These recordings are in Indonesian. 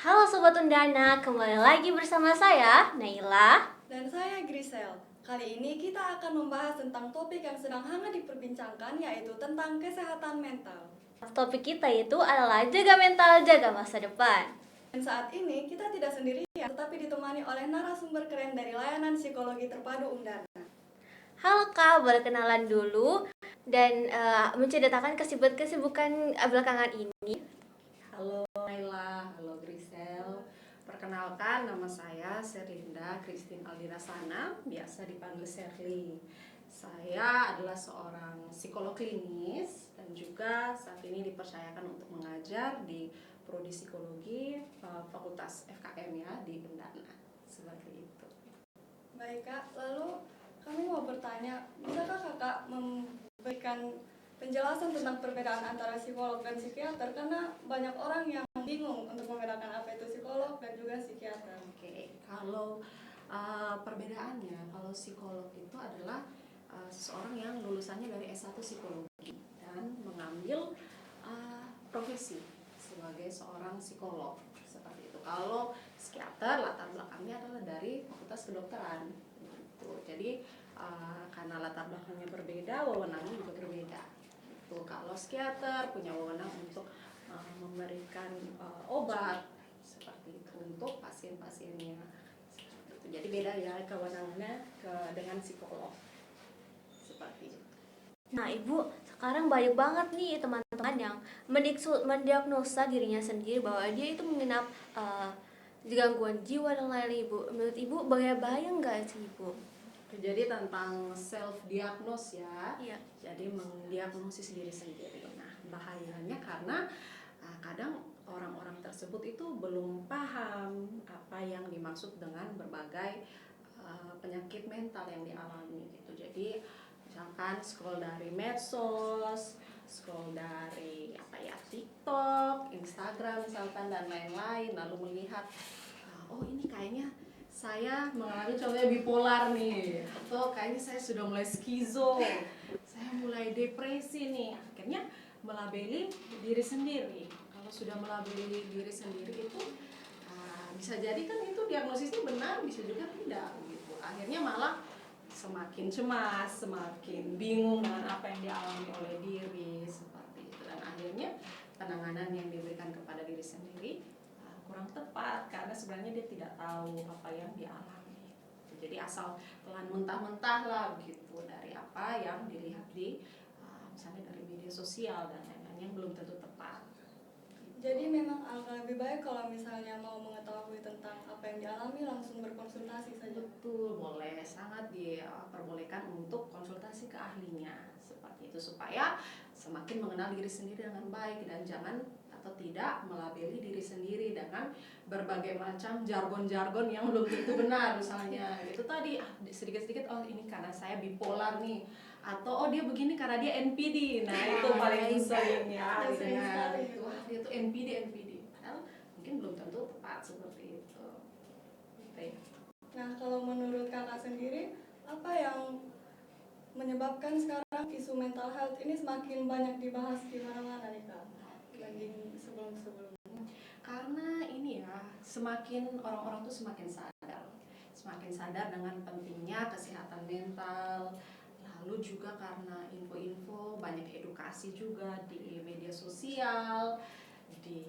Halo Sobat Undana, kembali lagi bersama saya, Naila. Dan saya Grisel. Kali ini kita akan membahas tentang topik yang sedang hangat diperbincangkan, yaitu tentang kesehatan mental. Topik kita itu adalah jaga mental, jaga masa depan. Dan saat ini kita tidak sendirian, tetapi ditemani oleh narasumber keren dari layanan psikologi terpadu Undana. Halo Kak, boleh kenalan dulu dan menceritakan kesibukan belakangan ini. Halo Naila, halo Grisel. Perkenalkan, nama saya Serlinda Christine Aldirasana, biasa dipanggil Serly. Saya adalah seorang psikolog klinis dan juga saat ini dipercayakan untuk mengajar di Prodi Psikologi Fakultas FKM ya di Undana. Seperti itu. Baik Kak, lalu kami mau bertanya, bisakah Kakak memberikan penjelasan tentang perbedaan antara psikolog dan psikiater? Karena banyak orang yang bingung untuk membedakan apa itu psikolog dan juga psikiater. Oke, kalau perbedaannya, kalau psikolog itu adalah seseorang yang lulusannya dari S1 psikologi dan mengambil profesi sebagai seorang psikolog seperti itu. Kalau psikiater latar belakangnya adalah dari fakultas kedokteran gitu. Jadi karena latar belakangnya berbeda, wewenangnya juga berbeda gitu. Kalau psikiater punya wewenang untuk memberikan obat seperti itu untuk pasien-pasiennya. Jadi beda ya kewenangannya dengan psikolog seperti itu. Nah Ibu, sekarang banyak banget nih teman-teman yang mendiagnosa dirinya sendiri bahwa dia itu mengenap gangguan jiwa dan lain-lain Ibu. Menurut Ibu bahaya nggak sih Ibu? Jadi tentang self diagnose ya. Iya. Jadi mendiagnosis diri sendiri. Nah, bahayanya karena kadang orang-orang tersebut itu belum paham apa yang dimaksud dengan berbagai penyakit mental yang dialami gitu. Jadi misalkan scroll dari medsos, scroll dari TikTok, Instagram misalkan dan lain-lain, lalu melihat oh ini kayaknya saya mengalami contohnya bipolar nih, atau kayaknya saya sudah mulai skizo, saya mulai depresi nih, akhirnya melabeli diri sendiri. Kalau sudah melabeli diri sendiri itu bisa jadi kan itu diagnosisnya benar, bisa juga tidak gitu. Akhirnya malah semakin cemas, semakin bingung dengan apa yang dialami oleh diri seperti itu, dan akhirnya penanganan yang diberikan kepada diri sendiri kurang tepat karena sebenarnya dia tidak tahu apa yang dialami. Jadi asal telan mentah-mentah lah begitu dari apa yang dilihat di misalnya dari media sosial dan lain-lain yang belum tentu tepat. Jadi memang akan lebih baik kalau misalnya mau mengetahui tentang apa yang dialami langsung berkonsultasi saja. Betul, boleh, sangat diperbolehkan untuk konsultasi ke ahlinya seperti itu supaya semakin mengenal diri sendiri dengan baik dan jangan atau tidak melabeli diri sendiri dengan berbagai macam jargon-jargon yang belum tentu benar. Misalnya itu tadi sedikit-sedikit oh ini karena saya bipolar nih, atau oh dia begini karena dia NPD. Nah itu paling sering ya itu dia tuh NPD padahal mungkin belum tentu tepat seperti itu. Nah kalau menurut kakak sendiri, apa yang menyebabkan sekarang isu mental health ini semakin banyak dibahas di mana-mana nih Kak, dibanding sebelum-sebelumnya? Karena ini ya, semakin orang-orang tuh semakin sadar dengan pentingnya kesehatan mental. Lalu juga karena info-info, banyak edukasi juga di media sosial, di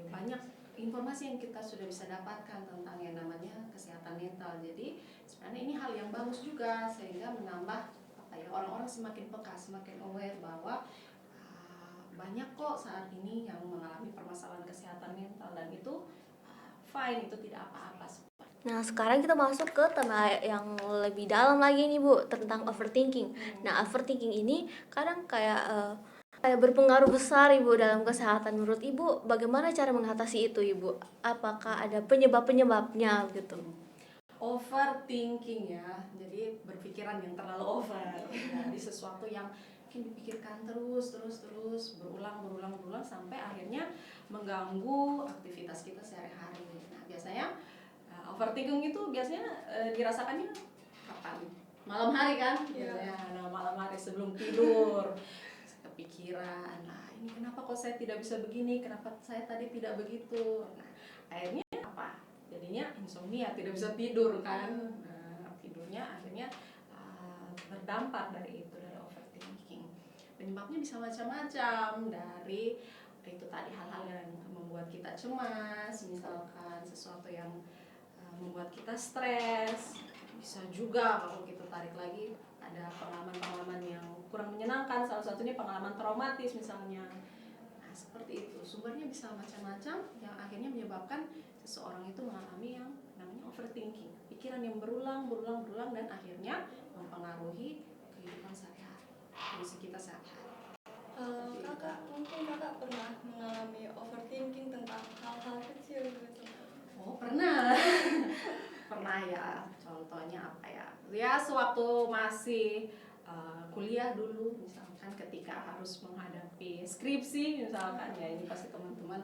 banyak informasi yang kita sudah bisa dapatkan tentang yang namanya kesehatan mental. Jadi sebenarnya ini hal yang bagus juga sehingga menambah orang-orang semakin peka, semakin aware bahwa banyak kok saat ini yang mengalami permasalahan kesehatan mental dan itu fine, itu tidak apa-apa. Nah sekarang kita masuk ke tema yang lebih dalam lagi nih Bu, tentang overthinking. Nah overthinking ini kadang kayak berpengaruh besar Ibu dalam kesehatan. Menurut Ibu bagaimana cara mengatasi itu Ibu? Apakah ada penyebab-penyebabnya gitu? Overthinking ya, jadi berpikiran yang terlalu over dari sesuatu yang mungkin dipikirkan terus berulang sampai akhirnya mengganggu aktivitas kita sehari-hari. Nah biasanya overthinking itu biasanya dirasakannya kapan? Malam hari kan? Biasanya. Nah malam hari sebelum tidur kepikiran, nah ini kenapa kok saya tidak bisa begini, kenapa saya tadi tidak begitu. Nah akhirnya apa? Jadinya insomnia, tidak bisa tidur kan. Nah, tidurnya akhirnya berdampak dari itu, dari overthinking. Penyebabnya bisa macam-macam, dari itu tadi hal-hal yang membuat kita cemas, misalkan sesuatu yang membuat kita stres. Bisa juga kalau kita tarik lagi ada pengalaman-pengalaman yang kurang menyenangkan, salah satunya pengalaman traumatis misalnya. Nah, seperti itu. Sumbernya bisa macam-macam yang akhirnya menyebabkan seseorang itu mengalami yang namanya overthinking. Pikiran yang berulang dan akhirnya mempengaruhi kehidupan sehari-hari, kondisi kita sehari-hari. Kakak, mungkin kakak pernah mengalami overthinking tentang hal-hal kecil gitu? Oh, pernah. Pernah ya. Contohnya apa ya? Ya sewaktu masih kuliah dulu, misalkan ketika harus menghadapi skripsi misalkan, ya ini pasti teman-teman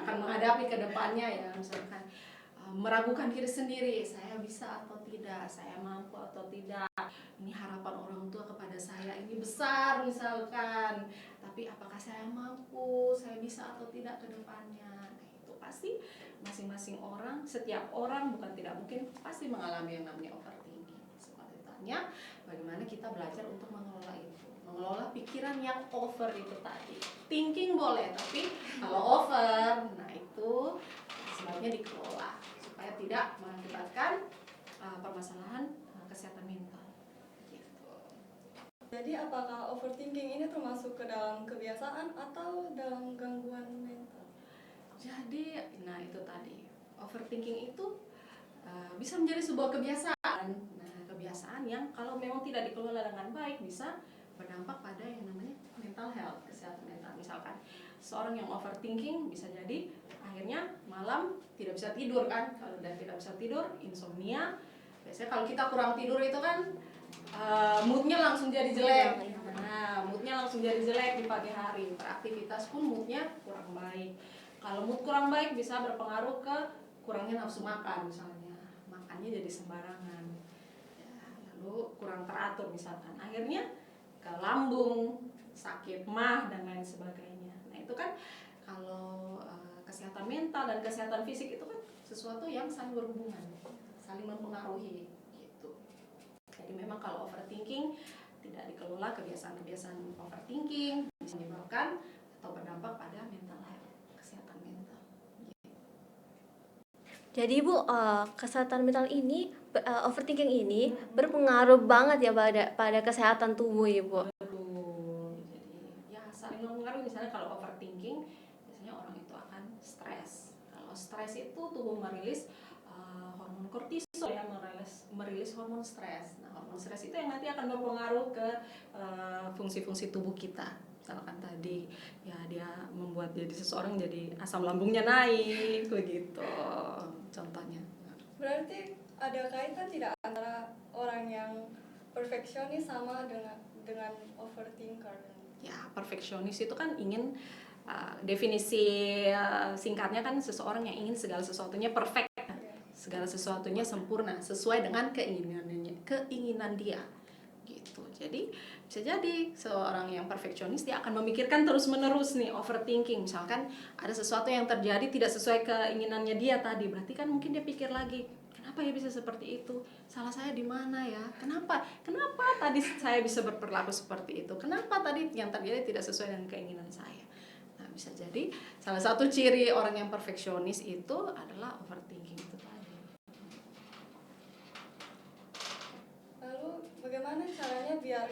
akan menghadapi ke depannya ya, misalkan meragukan diri sendiri, saya bisa atau tidak, saya mampu atau tidak, ini harapan orang tua kepada saya ini besar misalkan, tapi apakah saya mampu, saya bisa atau tidak ke depannya. Nah, itu pasti masing-masing orang, setiap orang bukan tidak mungkin pasti mengalami yang namanya overthinking. Seperti tanya, bagaimana kita belajar untuk mengelola itu, mengelola pikiran yang over itu tadi. Thinking boleh, tapi kalau over, nah itu sebabnya dikelola supaya tidak mengakibatkan permasalahan kesehatan mental. Gitu. Jadi apakah overthinking ini termasuk ke dalam kebiasaan atau dalam gangguan mental? Jadi, nah itu tadi, overthinking itu bisa menjadi sebuah kebiasaan. Nah, kebiasaan yang kalau memang tidak dikelola dengan baik bisa berdampak pada yang namanya mental health, kesehatan mental. Misalkan seorang yang overthinking bisa jadi akhirnya malam tidak bisa tidur kan. Kalau udah tidak bisa tidur, insomnia. Biasanya kalau kita kurang tidur itu kan moodnya langsung jadi jelek. Nah, moodnya langsung jadi jelek di pagi hari. Beraktivitas pun moodnya kurang baik. Kalau mood kurang baik bisa berpengaruh ke kurangnya nafsu makan misalnya. Makannya jadi sembarangan. Ya, lalu kurang teratur misalkan. Akhirnya ke lambung, sakit mah dan lain sebagainya. Nah, itu kan kalau kesehatan mental dan kesehatan fisik itu kan sesuatu yang saling berhubungan, saling mempengaruhi gitu. Jadi memang kalau overthinking tidak dikelola, kebiasaan-kebiasaan overthinking bisa menyebabkan atau berdampak pada mental health, kesehatan mental. Jadi Bu, kesehatan mental ini, overthinking ini berpengaruh banget ya pada kesehatan tubuh ya Bu. Betul. Jadi ya saling mempengaruhi. Misalnya kalau overthinking, biasanya orang itu akan stres. Kalau stres itu tubuh merilis hormon kortisol ya, merilis hormon stres. Nah, hormon stres itu yang nanti akan berpengaruh ke fungsi-fungsi tubuh kita. Misalkan tadi ya dia membuat jadi seseorang jadi asam lambungnya naik begitu contohnya. Berarti ada kaitan tidak antara orang yang perfeksionis sama dengan overthinker? Ya, perfeksionis itu kan ingin definisi singkatnya kan seseorang yang ingin segala sesuatunya perfect, segala sesuatunya sempurna sesuai dengan keinginan dia gitu. Jadi bisa jadi seorang yang perfeksionis dia akan memikirkan terus-menerus nih, overthinking. Misalkan ada sesuatu yang terjadi tidak sesuai keinginannya dia tadi, berarti kan mungkin dia pikir lagi, kenapa ya bisa seperti itu? Salah saya di mana ya? Kenapa tadi saya bisa berperilaku seperti itu? Kenapa tadi yang terjadi tidak sesuai dengan keinginan saya? Nah, bisa jadi salah satu ciri orang yang perfeksionis itu adalah overthinking itu tadi. Lalu bagaimana caranya biar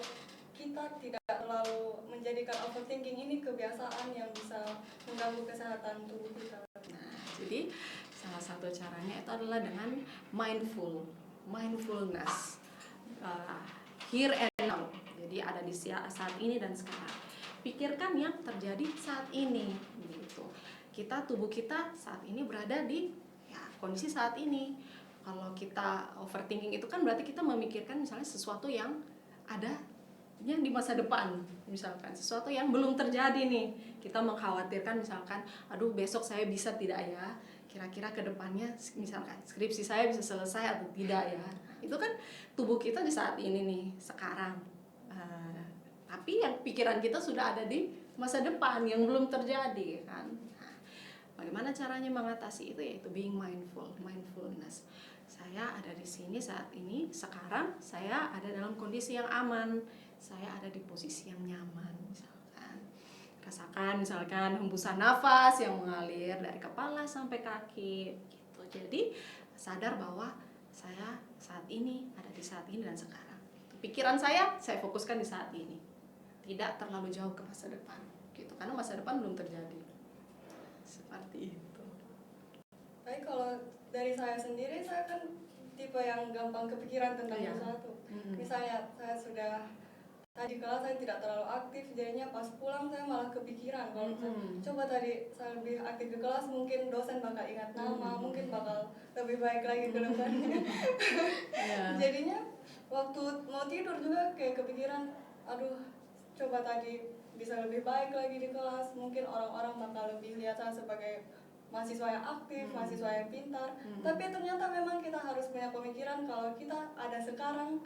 kita tidak terlalu menjadikan overthinking ini kebiasaan yang bisa mengganggu kesehatan tubuh kita? Nah, jadi salah satu caranya itu adalah dengan mindfulness, here and now. Jadi ada di saat ini dan sekarang. Pikirkan yang terjadi saat ini, gitu. Tubuh kita saat ini berada di kondisi saat ini. Kalau kita overthinking itu kan berarti kita memikirkan misalnya sesuatu yang ada yang di masa depan, misalkan sesuatu yang belum terjadi nih, kita mengkhawatirkan misalkan, aduh besok saya bisa tidak ya, kira-kira ke depannya misalkan skripsi saya bisa selesai atau tidak ya. Itu kan tubuh kita di saat ini nih, sekarang, tapi yang pikiran kita sudah ada di masa depan yang belum terjadi kan. Nah, Bagaimana caranya mengatasi itu? Yaitu being mindfulness. Saya ada di sini saat ini, sekarang saya ada dalam kondisi yang aman, saya ada di posisi yang nyaman. Misalkan hembusan nafas yang mengalir dari kepala sampai kaki gitu. Jadi sadar bahwa saya saat ini ada di saat ini dan sekarang. Pikiran saya fokuskan di saat ini, tidak terlalu jauh ke masa depan gitu, karena masa depan belum terjadi. Seperti itu. Tapi kalau dari saya sendiri, saya kan tipe yang gampang kepikiran tentang sesuatu. Misalnya saya sudah tadi kelas saya tidak terlalu aktif, jadinya pas pulang saya malah kepikiran kalau coba tadi saya lebih aktif di kelas, mungkin dosen bakal ingat nama, mungkin bakal lebih baik lagi ke depannya. Jadinya waktu mau tidur juga kayak kepikiran, aduh coba tadi bisa lebih baik lagi di kelas, mungkin orang-orang bakal lebih lihat saya sebagai mahasiswa yang aktif, mahasiswa yang pintar. Tapi ternyata memang kita harus punya pemikiran kalau kita ada sekarang,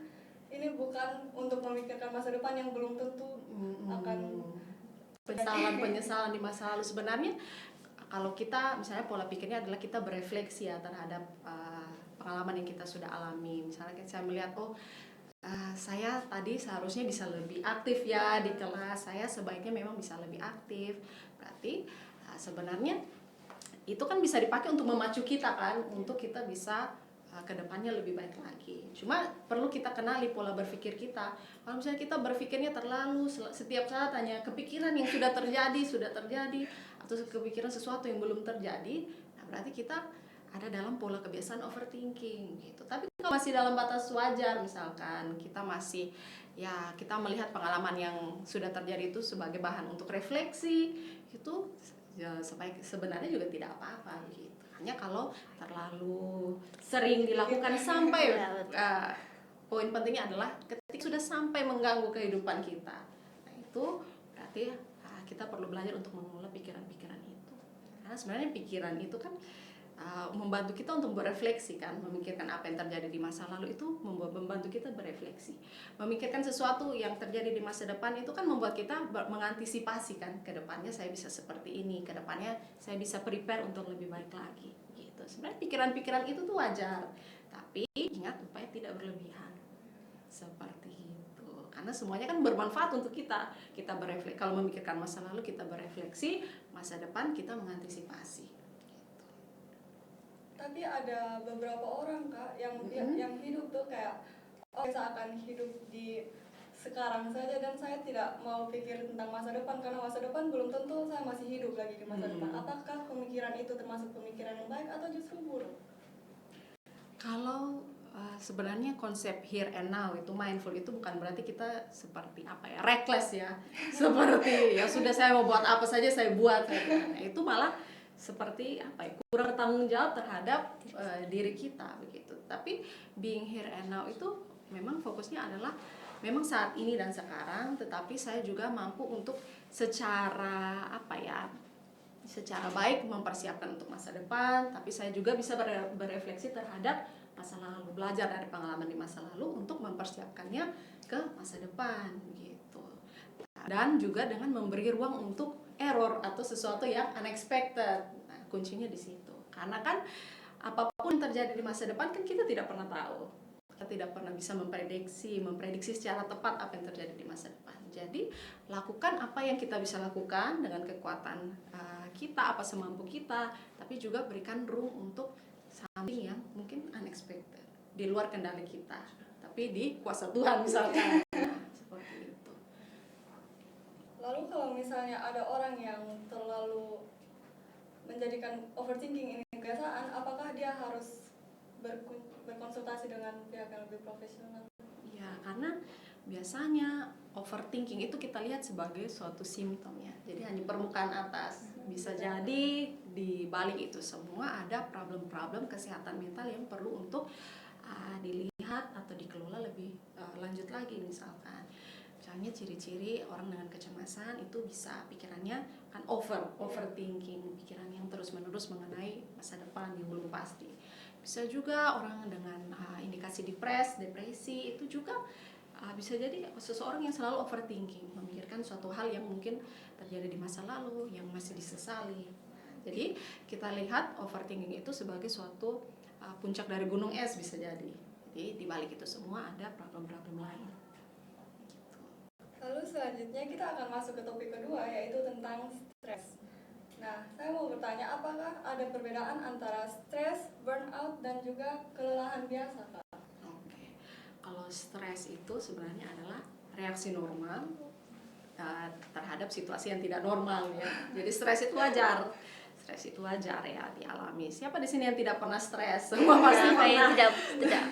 ini bukan untuk memikirkan masa depan yang belum tentu akan penyesalan di masa lalu. Sebenarnya kalau kita misalnya pola pikirnya adalah kita berefleksi ya terhadap pengalaman yang kita sudah alami. Misalnya saya melihat saya tadi seharusnya bisa lebih aktif ya di kelas, saya sebaiknya memang bisa lebih aktif. Berarti sebenarnya itu kan bisa dipakai untuk memacu kita kan, untuk kita bisa kedepannya lebih baik lagi. Cuma perlu kita kenali pola berpikir kita. Kalau misalnya kita berpikirnya terlalu setiap saat hanya kepikiran yang sudah terjadi atau kepikiran sesuatu yang belum terjadi, nah berarti kita ada dalam pola kebiasaan overthinking gitu. Tapi kalau masih dalam batas wajar, misalkan kita masih kita melihat pengalaman yang sudah terjadi itu sebagai bahan untuk refleksi, itu sebenarnya juga tidak apa-apa gitu. Hanya kalau terlalu sering dilakukan sampai poin pentingnya adalah ketika sudah sampai mengganggu kehidupan kita, nah itu berarti kita perlu belajar untuk mengelola pikiran-pikiran itu. Karena sebenarnya pikiran itu kan membantu kita untuk berefleksi kan, memikirkan apa yang terjadi di masa lalu itu membantu kita berefleksi. Memikirkan sesuatu yang terjadi di masa depan itu kan membuat kita mengantisipasi kan, ke depannya saya bisa seperti ini, ke depannya saya bisa prepare untuk lebih baik lagi gitu. Sebenarnya pikiran-pikiran itu tuh wajar, tapi ingat upaya tidak berlebihan. Seperti itu. Karena semuanya kan bermanfaat untuk kita. Kita berefleksi, kalau memikirkan masa lalu kita berefleksi, masa depan kita mengantisipasi. Tapi ada beberapa orang Kak yang hidup tuh kayak saya akan hidup di sekarang saja dan saya tidak mau pikir tentang masa depan karena masa depan belum tentu saya masih hidup lagi di masa depan. Apakah pemikiran itu termasuk pemikiran yang baik atau justru buruk? Kalau sebenarnya konsep here and now itu mindful itu bukan berarti kita seperti reckless ya. Seperti sudah saya mau buat apa saja saya buat saja. Nah, itu malah seperti kurang bertanggung jawab terhadap diri kita begitu. Tapi being here and now itu memang fokusnya adalah memang saat ini dan sekarang, tetapi saya juga mampu untuk secara secara baik mempersiapkan untuk masa depan, tapi saya juga bisa berefleksi terhadap masa lalu, belajar dari pengalaman di masa lalu untuk mempersiapkannya ke masa depan gitu. Dan juga dengan memberi ruang untuk error atau sesuatu yang unexpected. Nah, kuncinya di situ. Karena kan apapun yang terjadi di masa depan kan kita tidak pernah tahu. Kita tidak pernah bisa memprediksi secara tepat apa yang terjadi di masa depan. Jadi, lakukan apa yang kita bisa lakukan dengan kekuatan kita, apa semampu kita, tapi juga berikan room untuk something yang mungkin unexpected, di luar kendali kita, tapi di kuasa Tuhan misalkan. Seperti itu. Lalu kalau misalnya ada orang yang terlalu menjadikan overthinking ini kebiasaan, apakah dia harus berkonsultasi dengan pihak yang lebih profesional? Ya, karena biasanya overthinking itu kita lihat sebagai suatu simptom ya. Jadi hanya permukaan atas. Bisa jadi di balik itu semua ada problem-problem kesehatan mental yang perlu untuk dilihat atau dikelola lebih lanjut lagi. Misalnya ciri-ciri orang dengan kecemasan itu bisa pikirannya kan overthinking, pikiran yang terus-menerus mengenai masa depan yang belum pasti. Bisa juga orang dengan indikasi depresi itu juga bisa jadi seseorang yang selalu overthinking, memikirkan suatu hal yang mungkin terjadi di masa lalu yang masih disesali. Jadi kita lihat overthinking itu sebagai suatu puncak dari gunung es bisa jadi. Jadi di balik itu semua ada problem-problem lain. Lalu selanjutnya kita akan masuk ke topik kedua, yaitu tentang stres. Nah, saya mau bertanya, apakah ada perbedaan antara stres, burnout, dan juga kelelahan biasa, Kak? Oke. Kalau stres itu sebenarnya adalah reaksi normal terhadap situasi yang tidak normal ya. Jadi stres itu wajar. Stres itu wajar ya dialami. Siapa di sini yang tidak pernah stres? Semua pasti pernah. Tidak.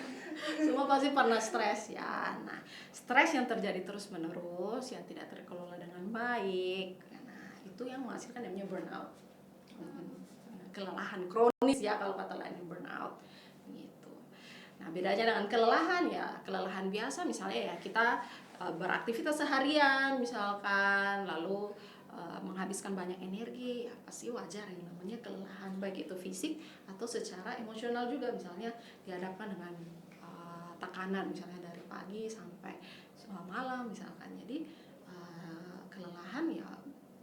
Semua pasti pernah stres ya. Nah, stres yang terjadi terus-menerus, yang tidak terkelola dengan baik, nah itu yang menghasilkan namanya burnout. Kelelahan kronis ya kalau kata lainnya burnout. Gitu. Nah, bedanya dengan kelelahan ya, kelelahan biasa misalnya ya kita beraktivitas seharian misalkan, lalu menghabiskan banyak energi, ya pasti wajar yang namanya kelelahan, baik itu fisik atau secara emosional juga, misalnya dihadapkan dengan tekanan misalnya dari pagi sampai malam misalkan. Jadi kelelahan ya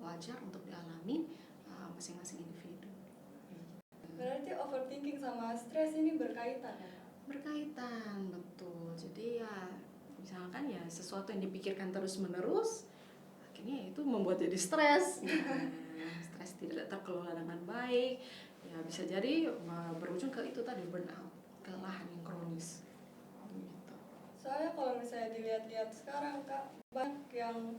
wajar untuk dialami masing-masing individu. Berarti overthinking sama stres ini berkaitan ya? Berkaitan, betul. Jadi ya misalkan ya sesuatu yang dipikirkan terus-menerus akhirnya itu membuat jadi stres. Stres tidak terkelola dengan baik ya bisa jadi berujung ke itu tadi, burnout, kelelahan yang kronis. Gitu. Soalnya kalau misalnya dilihat-lihat sekarang, Kak, banyak yang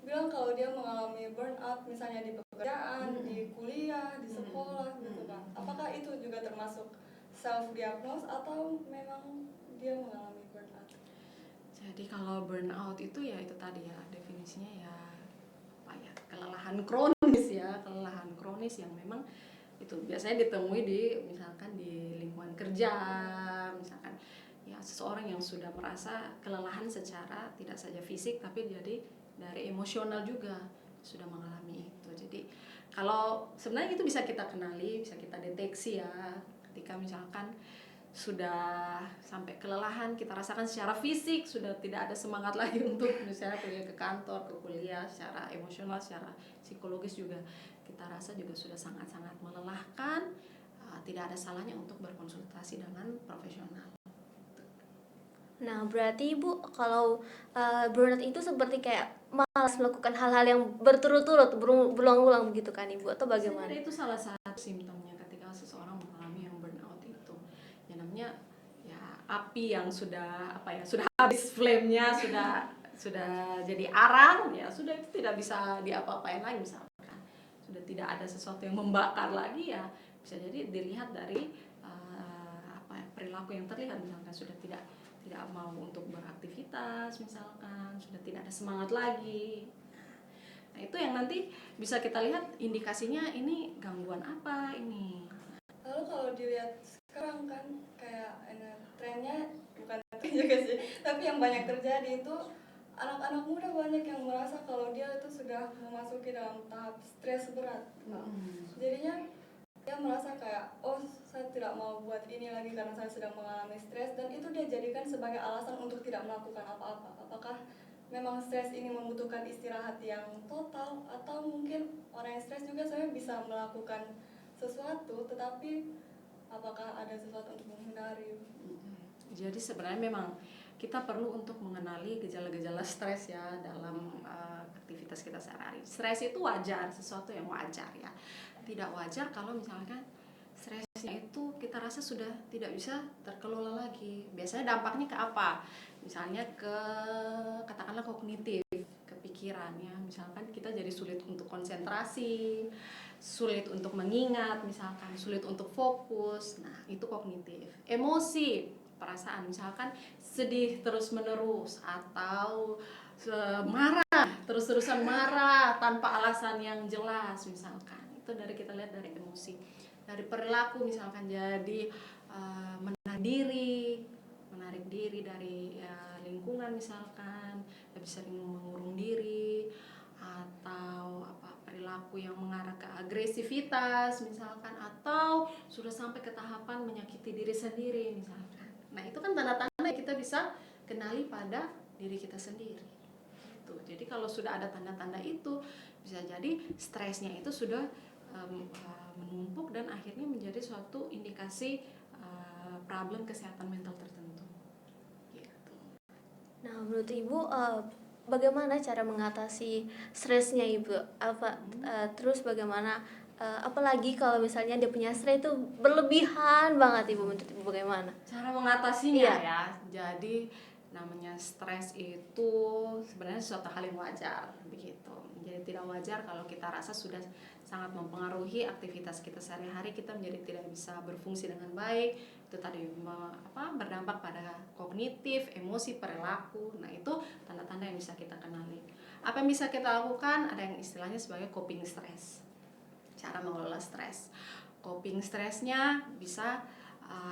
bilang kalau dia mengalami burnout misalnya di pekerjaan, di kuliah, di sekolah gitu kan. Apakah itu juga termasuk self diagnose atau memang dia mengalami burnout? Jadi kalau burnout itu ya itu tadi ya definisinya ya apa ya, kelelahan kronis ya, kelelahan kronis yang memang itu biasanya ditemui di misalkan di lingkungan kerja, misalkan ya seseorang yang sudah merasa kelelahan secara tidak saja fisik tapi jadi dari emosional juga sudah mengalami itu. Jadi kalau sebenarnya itu bisa kita kenali, bisa kita deteksi ya ketika misalkan sudah sampai kelelahan, kita rasakan secara fisik sudah tidak ada semangat lagi untuk misalnya pergi ke kantor, ke kuliah, secara emosional, secara psikologis juga kita rasa juga sudah sangat-sangat melelahkan. Tidak ada salahnya untuk berkonsultasi dengan profesional. Nah, berarti Ibu kalau burnout itu seperti kayak malas melakukan hal-hal yang berturut-turut, berulang-ulang begitu kan Ibu, atau bagaimana? Sebenarnya itu salah satu simptomnya ketika seseorang mengalami yang burnout itu. Yang namanya ya api yang sudah sudah habis flame-nya, sudah jadi arang, ya sudah itu tidak bisa diapa-apain lagi misalkan. Sudah tidak ada sesuatu yang membakar lagi ya bisa jadi dilihat dari perilaku yang terlihat, misalkan sudah tidak mau untuk beraktivitas misalkan, sudah tidak ada semangat lagi. Nah, itu yang nanti bisa kita lihat indikasinya ini gangguan apa ini. Lalu kalau dilihat sekarang kan kayak trennya, bukan tren juga sih, tapi yang banyak terjadi itu anak-anak muda banyak yang merasa kalau dia itu sudah memasuki dalam tahap stres berat. Jadinya dia merasa kayak, oh saya tidak mau buat ini lagi karena saya sedang mengalami stres, dan itu dia jadikan sebagai alasan untuk tidak melakukan apa-apa. Apakah memang stres ini membutuhkan istirahat yang total, atau mungkin orang yang stres juga sebenarnya bisa melakukan sesuatu, tetapi apakah ada sesuatu untuk menghindari? Jadi sebenarnya memang kita perlu untuk mengenali gejala-gejala stres ya dalam aktivitas kita sehari-hari. Stres itu wajar, sesuatu yang wajar ya. Tidak wajar kalau misalkan stresnya itu kita rasa sudah tidak bisa terkelola lagi. Biasanya dampaknya ke apa? Misalnya ke katakanlah kognitif, ke pikiran ya. Misalkan kita jadi sulit untuk konsentrasi, sulit untuk mengingat, misalkan sulit untuk fokus. Nah, itu kognitif. Emosi, perasaan, misalkan sedih terus-menerus atau marah, terus-terusan marah tanpa alasan yang jelas misalkan. Itu dari kita lihat dari emosi. Dari perilaku misalkan jadi menarik diri dari lingkungan misalkan, lebih sering mengurung diri, atau perilaku yang mengarah ke agresivitas misalkan, atau sudah sampai ke tahapan menyakiti diri sendiri misalkan. Nah, itu kan tanda-tanda yang kita bisa kenali pada diri kita sendiri. Jadi kalau sudah ada tanda-tanda itu bisa jadi stresnya itu sudah menumpuk dan akhirnya menjadi suatu indikasi problem kesehatan mental tertentu. Gitu. Nah, menurut Ibu bagaimana cara mengatasi stresnya Ibu? Terus bagaimana apalagi kalau misalnya dia punya stres itu berlebihan banget Ibu, menurut Ibu bagaimana? Cara mengatasinya Iya. ya. Jadi namanya stres itu sebenarnya suatu hal yang wajar begitu. Jadi tidak wajar kalau kita rasa sudah sangat mempengaruhi aktivitas kita sehari-hari, kita menjadi tidak bisa berfungsi dengan baik. Itu tadi berdampak pada kognitif, emosi, perilaku. Nah, itu tanda-tanda yang bisa kita kenali. Apa yang bisa kita lakukan? Ada yang istilahnya sebagai coping stress. Cara mengelola stres. Coping stresnya bisa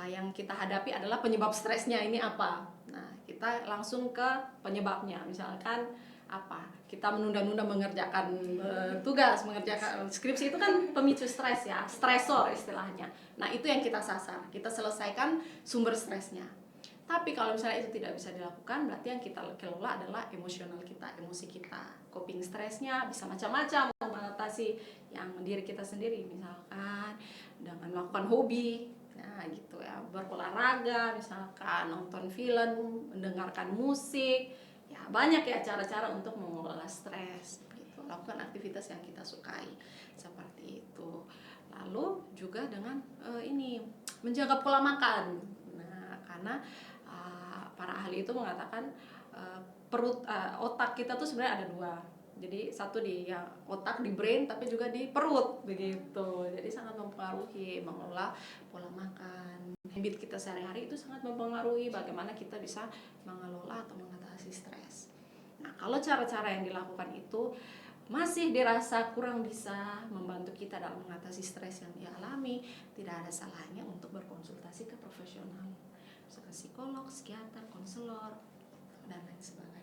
yang kita hadapi adalah penyebab stresnya ini apa. Nah, kita langsung ke penyebabnya. Misalkan kita menunda-nunda mengerjakan tugas, mengerjakan skripsi, itu kan pemicu stres ya, stresor istilahnya. Nah, itu yang kita sasar, kita selesaikan sumber stresnya. Tapi kalau misalnya itu tidak bisa dilakukan, berarti yang kita kelola adalah emosional kita, emosi kita. Coping stresnya bisa macam-macam, mengatasi yang diri kita sendiri, misalkan dengan melakukan hobi, nah gitu ya, berolahraga, misalkan nonton film, mendengarkan musik, ya banyak ya cara-cara untuk mengelola stres. Gitu. Lakukan aktivitas yang kita sukai, seperti itu. Lalu juga dengan menjaga pola makan. Nah, karena para ahli itu mengatakan otak kita tuh sebenarnya ada dua. Jadi satu di otak, di brain, tapi juga di perut begitu. Jadi sangat mempengaruhi mengelola pola makan. Habit kita sehari-hari itu sangat mempengaruhi bagaimana kita bisa mengelola atau mengatasi stres. Nah, kalau cara-cara yang dilakukan itu masih dirasa kurang bisa membantu kita dalam mengatasi stres yang dialami, tidak ada salahnya untuk berkonsultasi ke profesional, ke psikolog, psikiater, konselor, dan lain sebagainya.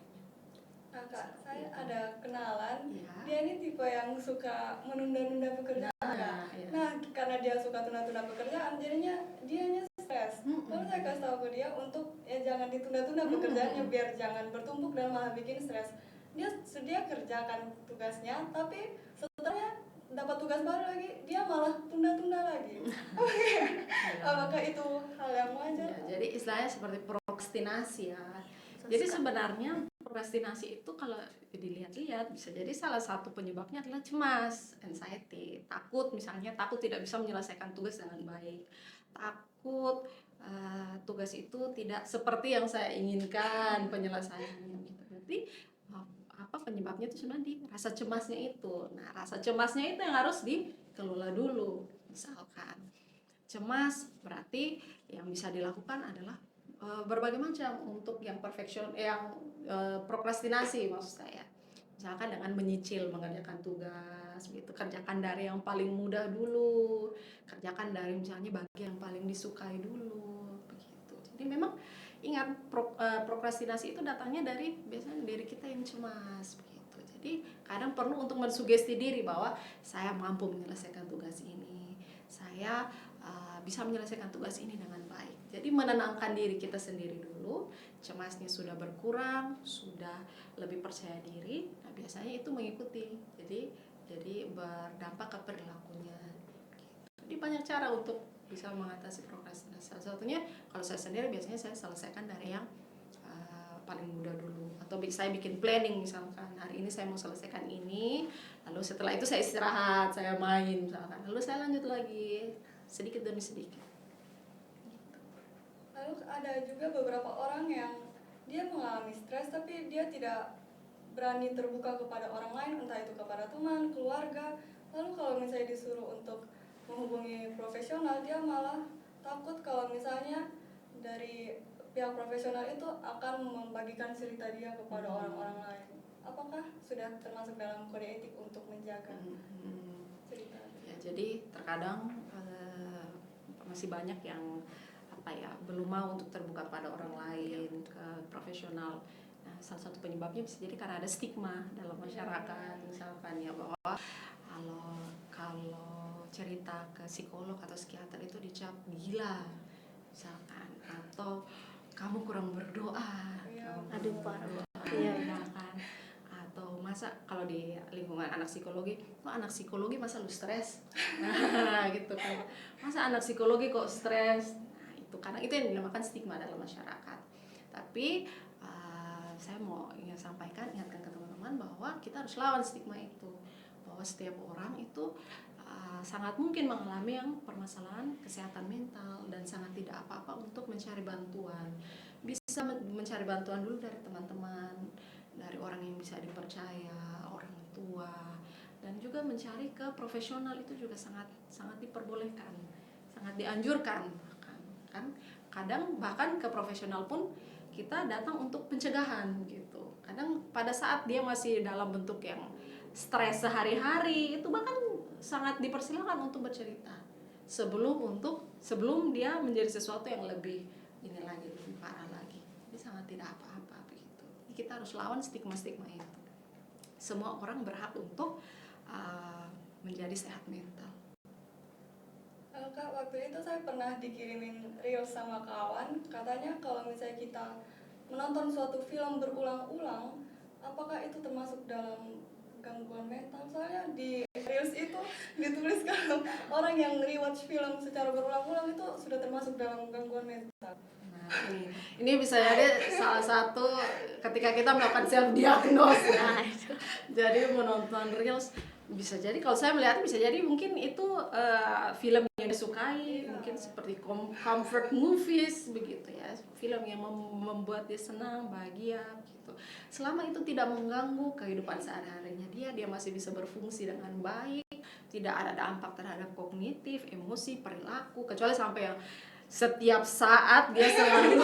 Nah Kak, saya ada kenalan, Ya. dia ini tipe yang suka menunda-nunda pekerjaan. Ya. Nah, karena dia suka tunda-tunda pekerjaan, jadinya dianya stres. Lalu saya kasih tahu ke dia untuk jangan ditunda-tunda pekerjaannya, biar jangan bertumpuk dan malah bikin stres. Dia kerjakan tugasnya, tapi setelahnya dapat tugas baru lagi, dia malah tunda-tunda lagi. Apakah itu hal yang wajar? Ya, jadi istilahnya seperti prokrastinasi ya. Jadi sebenarnya prokrastinasi itu kalau dilihat-lihat bisa jadi salah satu penyebabnya adalah cemas, anxiety, takut, misalnya takut tidak bisa menyelesaikan tugas dengan baik, takut tugas itu tidak seperti yang saya inginkan penyelesaiannya gitu. Berarti penyebabnya itu sebenarnya di rasa cemasnya itu. Nah, rasa cemasnya itu yang harus dikelola dulu. Misalkan cemas, berarti yang bisa dilakukan adalah berbagai macam untuk yang prokrastinasi maksud saya. Misalkan dengan menyicil mengerjakan tugas, gitu. Kerjakan dari yang paling mudah dulu, kerjakan dari misalnya bagian yang paling disukai dulu, begitu. Jadi memang ingat prokrastinasi itu datangnya dari biasanya diri kita yang cemas, begitu. Jadi kadang perlu untuk mensugesti diri bahwa saya mampu menyelesaikan tugas ini, saya bisa menyelesaikan tugas ini dengan baik. Jadi menenangkan diri kita sendiri dulu, cemasnya sudah berkurang, sudah lebih percaya diri. Nah, biasanya itu mengikuti. Jadi berdampak ke perilakunya. Jadi banyak cara untuk bisa mengatasi prokrastinasi. Salah satunya kalau saya sendiri biasanya saya selesaikan dari yang paling mudah dulu, atau saya bikin planning, misalkan hari ini saya mau selesaikan ini, lalu setelah itu saya istirahat, saya main misalkan, lalu saya lanjut lagi sedikit demi sedikit. Lalu ada juga beberapa orang yang dia mengalami stres tapi dia tidak berani terbuka kepada orang lain, entah itu kepada teman, keluarga. Lalu kalau misalnya disuruh untuk menghubungi profesional, dia malah takut kalau misalnya dari pihak profesional itu akan membagikan cerita dia kepada orang-orang lain. Apakah sudah termasuk dalam kode etik untuk menjaga cerita? Ya, jadi terkadang masih banyak yang belum mau untuk terbuka pada orang lain, ke profesional. Nah, salah satu penyebabnya bisa jadi karena ada stigma dalam masyarakat, misalkan ya, bahwa kalau cerita ke psikolog atau psikiater itu dicap gila, misalkan, atau kamu kurang berdoa, Aduh parah. iya kan, atau masa kalau di lingkungan anak psikologi, kok anak psikologi masa lu stres? Nah, gitu kan. Masa anak psikologi kok stres? Nah, itu karena itu yang dinamakan stigma dalam masyarakat. Tapi saya mau ingatkan ke teman-teman bahwa kita harus lawan stigma itu. Bahwa setiap orang itu sangat mungkin mengalami yang permasalahan kesehatan mental dan sangat tidak apa-apa untuk mencari bantuan. Bisa mencari bantuan dulu dari teman-teman, dari orang yang bisa dipercaya, orang tua, dan juga mencari ke profesional itu juga sangat diperbolehkan, sangat dianjurkan. Kan kadang bahkan ke profesional pun kita datang untuk pencegahan gitu. Kadang pada saat dia masih dalam bentuk yang stres sehari-hari itu bahkan sangat dipersilakan untuk bercerita sebelum dia menjadi sesuatu yang lebih parah lagi. Ini sangat tidak apa-apa begitu. Kita harus lawan stigma-stigma itu. Semua orang berhak untuk menjadi sehat mental. Kak, waktu itu saya pernah dikirimin reels sama kawan, katanya kalau misalnya kita menonton suatu film berulang-ulang, apakah itu termasuk dalam gangguan mental? Soalnya di reels itu ditulis kalau orang yang rewatch film secara berulang-ulang itu sudah termasuk dalam gangguan mental. Nah, ini bisa jadi salah satu ketika kita melakukan self diagnosis. Nah, jadi menonton reels bisa jadi, kalau saya melihatnya bisa jadi mungkin itu film yang disukai, mungkin seperti comfort movies begitu ya, film yang membuat dia senang, bahagia gitu. Selama itu tidak mengganggu kehidupan sehari-harinya dia masih bisa berfungsi dengan baik, tidak ada dampak terhadap kognitif, emosi, perilaku, kecuali sampai yang setiap saat dia selalu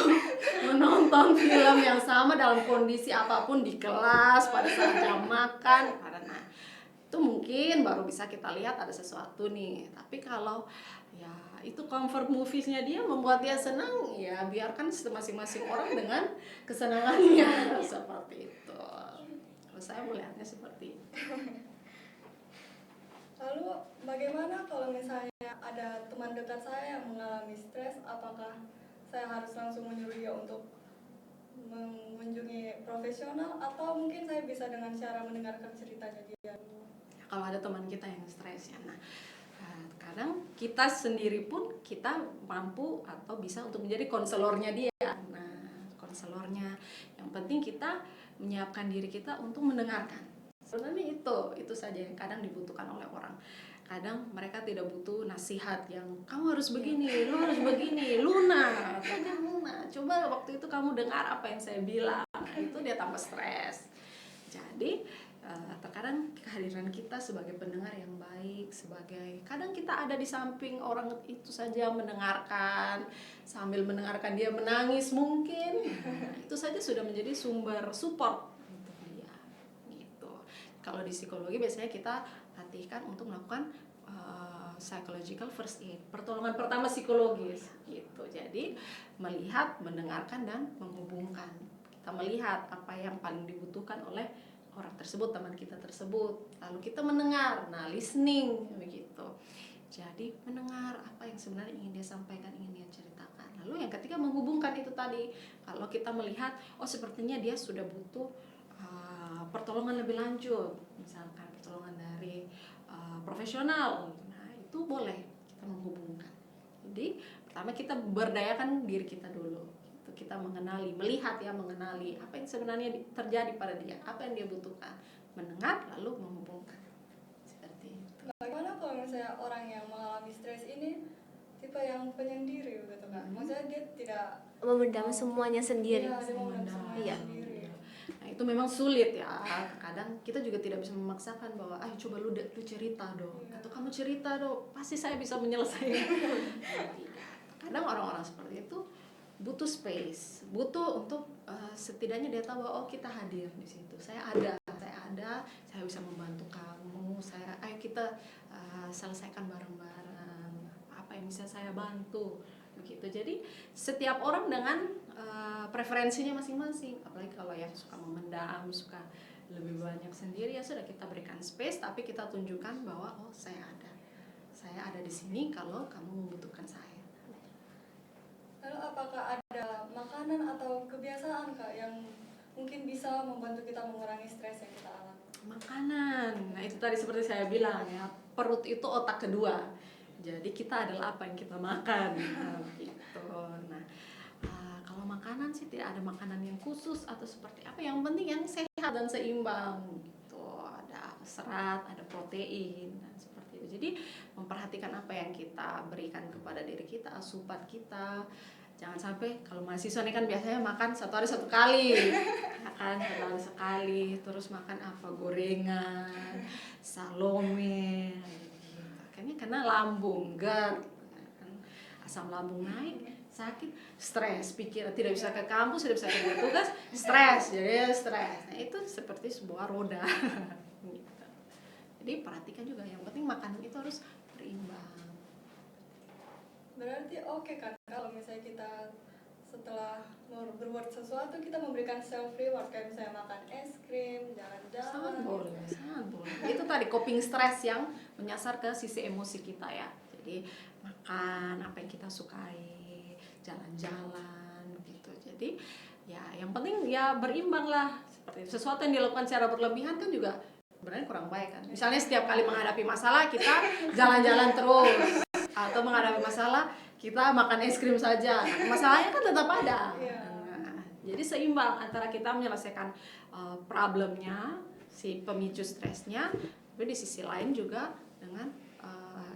menonton film yang sama dalam kondisi apapun, di kelas, pada saat jam makan, itu mungkin baru bisa kita lihat ada sesuatu nih. Tapi kalau ya itu comfort moviesnya dia membuat dia senang, ya biarkan masing-masing orang dengan kesenangannya. Seperti itu. Kalau saya melihatnya seperti itu. Lalu bagaimana kalau misalnya ada teman dekat saya yang mengalami stres, apakah saya harus langsung menyuruh dia untuk mengunjungi profesional, atau mungkin saya bisa dengan cara mendengarkan ceritanya dia? Kalau ada teman kita yang stres ya, kadang kita sendiri pun kita mampu atau bisa untuk menjadi konselornya dia. Nah, konselornya, yang penting kita menyiapkan diri kita untuk mendengarkan. Sebenarnya itu saja yang kadang dibutuhkan oleh orang. Kadang mereka tidak butuh nasihat yang kamu harus begini, lu harus begini, Luna, coba waktu itu kamu dengar apa yang saya bilang. Nah, itu dia tambah stres. Jadi terkadang kehadiran kita sebagai pendengar yang baik, kadang kita ada di samping orang itu saja, mendengarkan, sambil mendengarkan dia menangis mungkin, itu saja sudah menjadi sumber support untuk dia gitu. Kalau di psikologi biasanya kita latihkan untuk melakukan psychological first aid, pertolongan pertama psikologis gitu. Jadi melihat, mendengarkan, dan menghubungkan. Kita melihat apa yang paling dibutuhkan oleh orang tersebut, teman kita tersebut, lalu kita mendengar, listening begitu. Jadi mendengar apa yang sebenarnya ingin dia sampaikan, ingin dia ceritakan. Lalu yang ketiga, menghubungkan itu tadi. Kalau kita melihat, sepertinya dia sudah butuh pertolongan lebih lanjut, misalkan pertolongan dari profesional, itu boleh kita menghubungkan. Jadi pertama kita berdayakan diri kita dulu. Kita mengenali apa yang sebenarnya terjadi pada dia, apa yang dia butuhkan, mendengar lalu menghubungkan. Seperti itu. Bagaimana kalau misalnya orang yang mengalami stres ini tipe yang penyendiri gitu kan? Maksudnya dia tidak memendam semuanya sendiri. Iya, dia memendam semuanya sendiri. Nah, itu memang sulit ya. Kadang kita juga tidak bisa memaksakan bahwa coba lu cerita dong, atau kamu cerita dong, pasti saya bisa menyelesaikan. Kadang orang-orang seperti itu butuh space, butuh untuk setidaknya dia tahu bahwa kita hadir di situ. Saya ada, saya bisa membantu kamu. Ayo kita selesaikan bareng-bareng. Apa yang bisa saya bantu? Begitu. Jadi setiap orang dengan preferensinya masing-masing. Apalagi kalau yang suka memendam, suka lebih banyak sendiri, ya sudah, kita berikan space, tapi kita tunjukkan bahwa saya ada di sini kalau kamu membutuhkan saya. Lalu apakah ada makanan atau kebiasaan Kak yang mungkin bisa membantu kita mengurangi stres yang kita alami? Makanan. Nah, itu tadi seperti saya bilang ya, perut itu otak kedua. Jadi kita adalah apa yang kita makan. Nah, gitu. Nah, kalau makanan sih tidak ada makanan yang khusus atau seperti apa. Yang penting yang sehat dan seimbang. Gitu. Ada serat, ada protein dan seperti itu. Jadi memperhatikan apa yang kita berikan kepada diri kita, asupan kita. Jangan sampai kalau mahasiswa ini kan biasanya makan satu hari satu kali, makan satu hari sekali, terus makan apa gorengan, salome, gitu. Kayaknya karena lambung GERD, kan, asam lambung naik, sakit, stres, pikir tidak bisa ke kampus, tidak bisa ke tugas, stres, jadi stres. Nah itu seperti sebuah roda. Gitu. Jadi perhatikan juga, yang penting makanan itu harus berimbang. Berarti oke kan kalau misalnya kita setelah berbuat sesuatu kita memberikan self reward, kayak misalnya makan es krim, jalan-jalan. Sangat boleh, sangat boleh. Itu tadi coping stress yang menyasar ke sisi emosi kita ya. Jadi makan apa yang kita sukai, jalan-jalan gitu. Jadi ya yang penting ya berimbang lah. Seperti itu. Sesuatu yang dilakukan secara berlebihan kan juga sebenarnya kurang baik kan. Misalnya setiap kali menghadapi masalah kita jalan-jalan terus, atau menghadapi masalah kita makan es krim saja. Nah, masalahnya kan tetap ada. Nah, jadi seimbang antara kita menyelesaikan problemnya, si pemicu stresnya, tapi di sisi lain juga dengan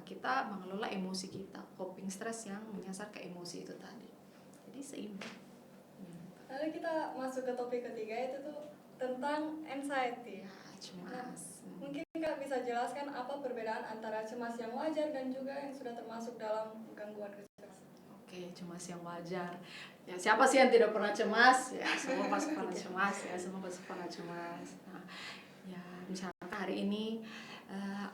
kita mengelola emosi kita, coping stress yang menyasar ke emosi itu tadi. Jadi seimbang. Lalu kita masuk ke topik ketiga, itu tuh tentang anxiety. Ya, cemas. Mungkin Kak bisa jelaskan apa perbedaan antara cemas yang wajar dan juga yang sudah termasuk dalam gangguan kecemasan? Oke, cemas yang wajar. Ya, siapa sih yang tidak pernah cemas? Ya, semua pasti pernah cemas ya, semua pasti pernah cemas. Nah, ya misalkan hari ini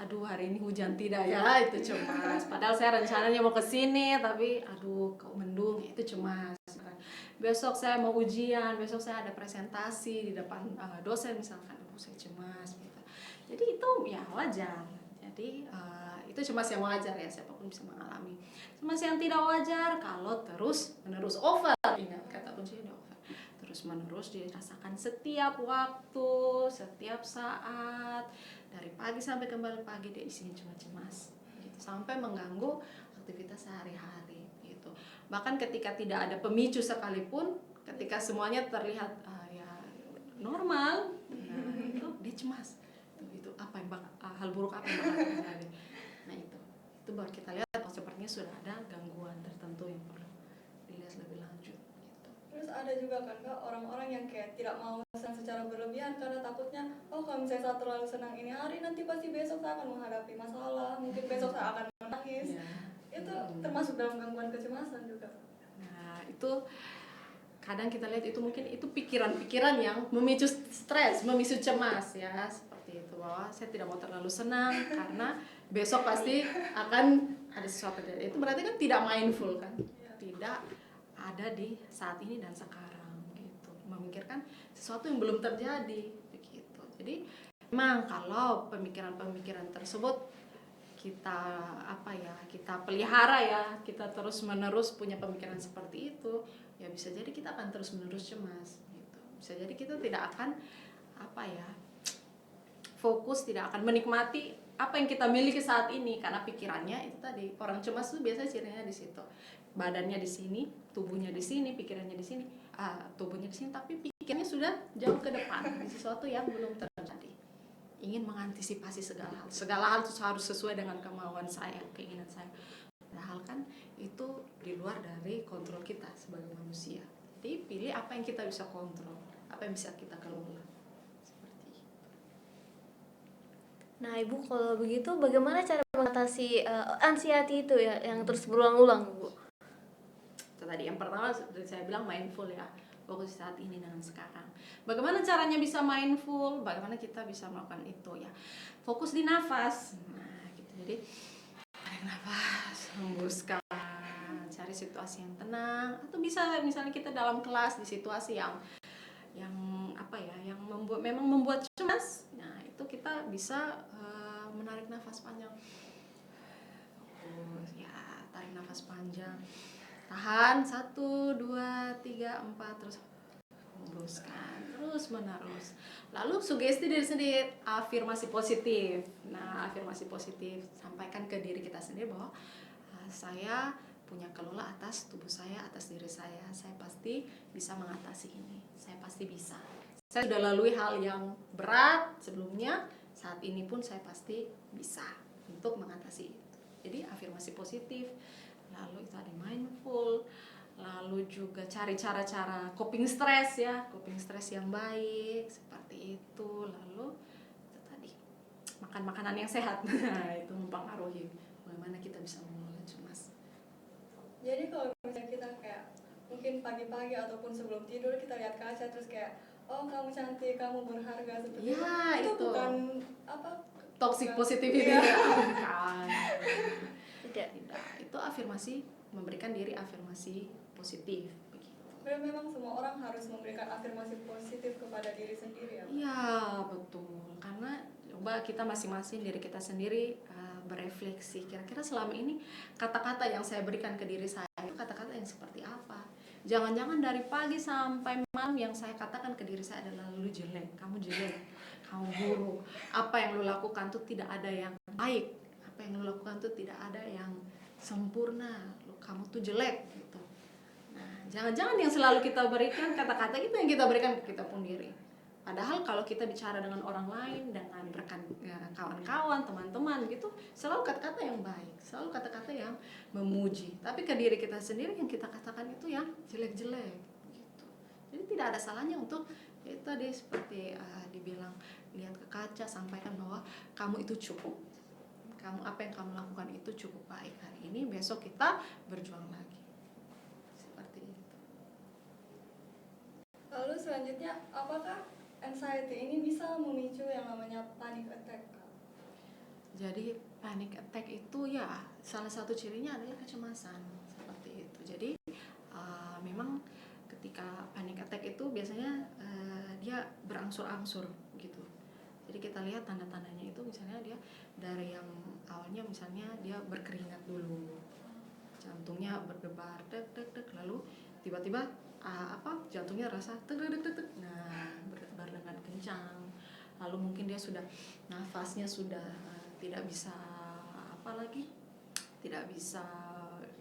hari ini hujan tidak ya, itu cemas. Padahal saya rencananya mau ke sini tapi kok mendung, itu cemas. Besok saya mau ujian, besok saya ada presentasi di depan dosen misalkan, saya cemas gitu. Jadi itu ya wajar. Jadi itu cemas yang wajar ya, siapapun bisa mengalami. Cemas yang tidak wajar kalau terus menerus over, ingat kata kuncinya over, terus menerus dirasakan setiap waktu, setiap saat, dari pagi sampai kembali pagi dia isinya cuma cemas gitu, sampai mengganggu aktivitas sehari-hari gitu. Bahkan ketika tidak ada pemicu sekalipun, ketika semuanya terlihat ya normal, nah itu dia cemas. Itu apa yang hal buruk apa yang bakal terjadi. Nah itu baru kita lihat sepertinya sudah ada gangguan tertentu yang perlu dilihat lebih lanjut gitu. Terus ada juga kan Kak orang-orang yang kayak tidak mau senang secara berlebihan karena takutnya kalau misalnya saya terlalu senang ini hari, nanti pasti besok saya akan menghadapi masalah, mungkin besok saya akan menangis. Itu termasuk dalam gangguan kecemasan juga. Nah itu kadang kita lihat itu mungkin itu pikiran-pikiran yang memicu stres, memicu cemas ya, seperti itu, bahwa saya tidak mau terlalu senang karena besok pasti akan ada sesuatu. Itu berarti kan tidak mindful kan, tidak ada di saat ini dan sekarang gitu, memikirkan sesuatu yang belum terjadi begitu. Jadi memang kalau pemikiran-pemikiran tersebut kita kita pelihara ya, kita terus menerus punya pemikiran seperti itu, ya bisa jadi kita akan terus menerus cemas gitu. Bisa jadi kita tidak akan fokus, tidak akan menikmati apa yang kita miliki saat ini karena pikirannya itu tadi. Orang cemas tuh biasanya cirinya di situ, badannya di sini, tubuhnya di sini, pikirannya di sini, tubuhnya di sini, tapi pikirnya sudah jauh ke depan di sesuatu yang belum terjadi. Ingin mengantisipasi segala hal itu harus sesuai dengan kemauan saya, keinginan saya. Padahal kan itu di luar dari kontrol kita sebagai manusia. Jadi pilih apa yang kita bisa kontrol, apa yang bisa kita kelola. Seperti itu. Nah Ibu, kalau begitu bagaimana cara mengatasi anxiety itu ya yang terus berulang-ulang Bu? Itu tadi yang pertama seperti saya bilang, mindful ya, fokus saat ini dengan sekarang. Bagaimana caranya bisa mindful? Bagaimana kita bisa melakukan itu ya? Fokus di nafas. Nah, gitu. Jadi tarik nafas, hembuskan, cari situasi yang tenang, atau bisa misalnya kita dalam kelas di situasi yang membuat cemas. Nah, itu kita bisa menarik nafas panjang. Fokus ya, tarik nafas panjang. Tahan 1, 2, 3, 4 terus terus menerus. Lalu sugesti diri sendiri, afirmasi positif. Nah, afirmasi positif sampaikan ke diri kita sendiri bahwa saya punya kelola atas tubuh saya, atas diri saya. Saya pasti bisa mengatasi ini. Saya pasti bisa. Saya sudah lalui hal yang berat sebelumnya, saat ini pun saya pasti bisa untuk mengatasi itu. Jadi afirmasi positif, lalu itu ada mindful, lalu juga cari cara-cara coping stress ya, coping stress yang baik seperti itu. Lalu itu tadi makan makanan yang sehat. Nah, itu mempengaruhi bagaimana kita bisa mengelola cemas. Jadi kalau misalnya kita kayak mungkin pagi-pagi ataupun sebelum tidur kita lihat kaca terus kayak, oh kamu cantik, kamu berharga seperti Ya, itu itu bukan apa toxic bukan- positivity. Iya. Bukan. Tidak. Tidak, itu afirmasi, memberikan diri afirmasi positif begitu. Berarti memang semua orang harus memberikan afirmasi positif kepada diri sendiri ya. Iya, betul. Karena coba kita masing-masing diri kita sendiri berefleksi. Kira-kira selama ini kata-kata yang saya berikan ke diri saya itu kata-kata yang seperti apa? Jangan-jangan dari pagi sampai malam yang saya katakan ke diri saya adalah lu jelek, kamu buruk. Apa yang lu lakukan tuh tidak ada yang baik. Apa yang lu lakukan tuh tidak ada yang sempurna. Kamu tuh jelek gitu. Nah, jangan-jangan yang selalu kita berikan kata-kata itu yang kita berikan ke kita pun diri. Padahal kalau kita bicara dengan orang lain, dengan rekan kawan-kawan, teman-teman gitu, selalu kata-kata yang baik, selalu kata-kata yang memuji. Tapi ke diri kita sendiri yang kita katakan itu yang jelek-jelek gitu. Jadi tidak ada salahnya untuk itu tadi seperti dibilang, lihat ke kaca, sampaikan bahwa kamu itu cukup. Apa yang kamu lakukan itu cukup baik hari ini, besok kita berjuang lagi. Seperti itu. Lalu selanjutnya, apakah anxiety ini bisa memicu yang namanya panic attack? Jadi panic attack itu ya salah satu cirinya adalah kecemasan seperti itu. Jadi memang ketika panic attack itu biasanya dia berangsur-angsur gitu. Jadi kita lihat tanda-tandanya itu misalnya dia dari yang awalnya misalnya dia berkeringat dulu, jantungnya berdebar deg deg deg, lalu tiba-tiba jantungnya rasa deg deg deg deg, nah berdebar dengan kencang, lalu mungkin dia sudah nafasnya sudah tidak bisa tidak bisa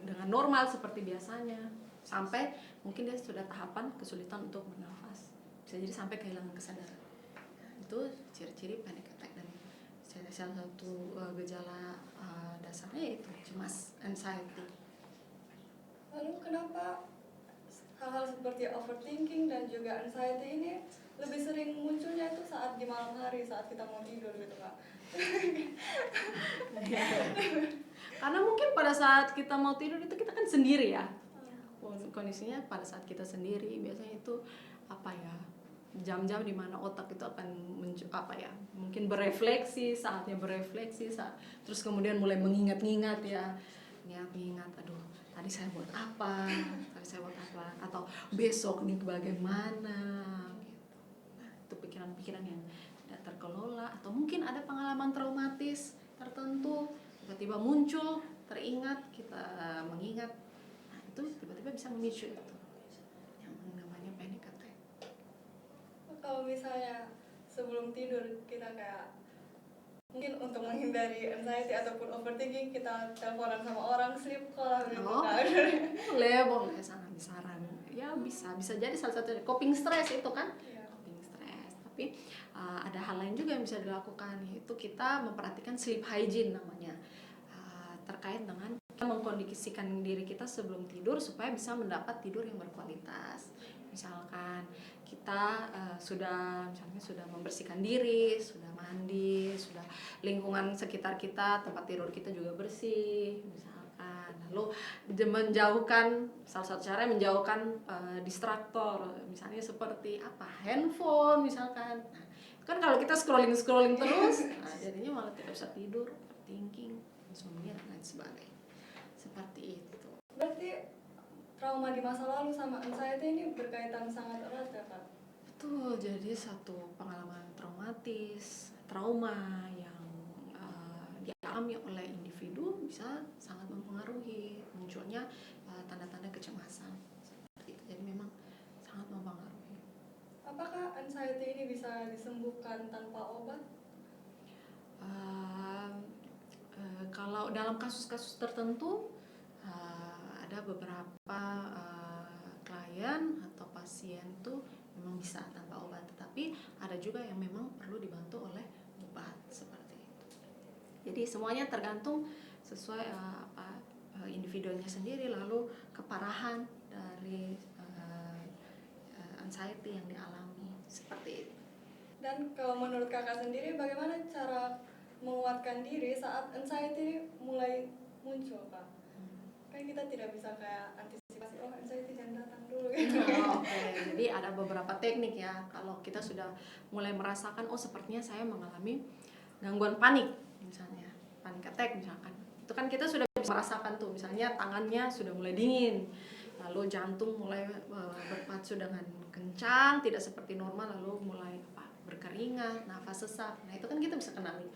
dengan normal seperti biasanya, sampai mungkin dia sudah tahapan kesulitan untuk bernafas, bisa jadi sampai kehilangan kesadaran. Nah, itu ciri-ciri panic attack, dan salah satu gejala dasarnya itu cemas, anxiety. Lalu kenapa hal-hal seperti overthinking dan juga anxiety ini lebih sering munculnya itu saat di malam hari, saat kita mau tidur gitu Kak? Karena mungkin pada saat kita mau tidur itu kita kan sendiri ya, kondisinya pada saat kita sendiri biasanya itu jam-jam dimana otak itu akan mungkin berefleksi, terus kemudian mulai mengingat-ingat ya, aduh tadi saya buat apa, atau besok nih bagaimana gitu. Nah, itu pikiran-pikiran yang tidak terkelola, atau mungkin ada pengalaman traumatis tertentu tiba-tiba muncul, teringat, kita mengingat, nah itu tiba-tiba bisa memicu itu yang namanya panic attack. Kalau misalnya sebelum tidur kita kayak mungkin untuk menghindari anxiety ataupun overthinking kita teleponan sama orang, sleep call gitu kan? Boleh sangat disaran ya, bisa jadi salah satu coping stress itu kan. Iya. Coping stress, tapi ada hal lain juga yang bisa dilakukan, yaitu kita memperhatikan sleep hygiene namanya, terkait dengan kita mengkondisikan diri kita sebelum tidur supaya bisa mendapat tidur yang berkualitas. Misalkan kita sudah membersihkan diri, sudah mandi, sudah lingkungan sekitar kita, tempat tidur kita juga bersih misalkan, lalu menjauhkan, salah satu cara menjauhkan distraktor, misalnya seperti handphone misalkan. Nah, kan kalau kita scrolling terus, jadinya malah tidak bisa tidur, overthinking, insomnia dan lain sebagainya. Seperti itu. Berarti trauma di masa lalu sama anxiety ini berkaitan sangat erat ya Kak? Betul, jadi satu pengalaman trauma yang dialami oleh individu bisa sangat mempengaruhi munculnya tanda-tanda kecemasan seperti itu. Jadi memang sangat mempengaruhi. anxiety ini bisa disembuhkan tanpa obat? Kalau dalam kasus-kasus tertentu ada beberapa klien atau pasien tuh memang bisa tanpa obat, tetapi ada juga yang memang perlu dibantu oleh obat seperti itu. Jadi semuanya tergantung sesuai individunya sendiri, lalu keparahan dari anxiety yang dialami seperti itu. Dan kalau menurut kakak sendiri, bagaimana cara menguatkan diri saat anxiety mulai muncul, Kak? Kan kita tidak bisa kayak antisipasi, oh anxiety jangan datang dulu gitu. Oke, jadi ada beberapa teknik ya. Kalau kita sudah mulai merasakan, oh sepertinya saya mengalami gangguan panik, misalnya panik attack misalkan, itu kan kita sudah bisa merasakan tuh, misalnya tangannya sudah mulai dingin, lalu jantung mulai berpacu dengan kencang, tidak seperti normal, lalu mulai berkeringat, nafas sesak. Nah itu kan kita bisa kenali.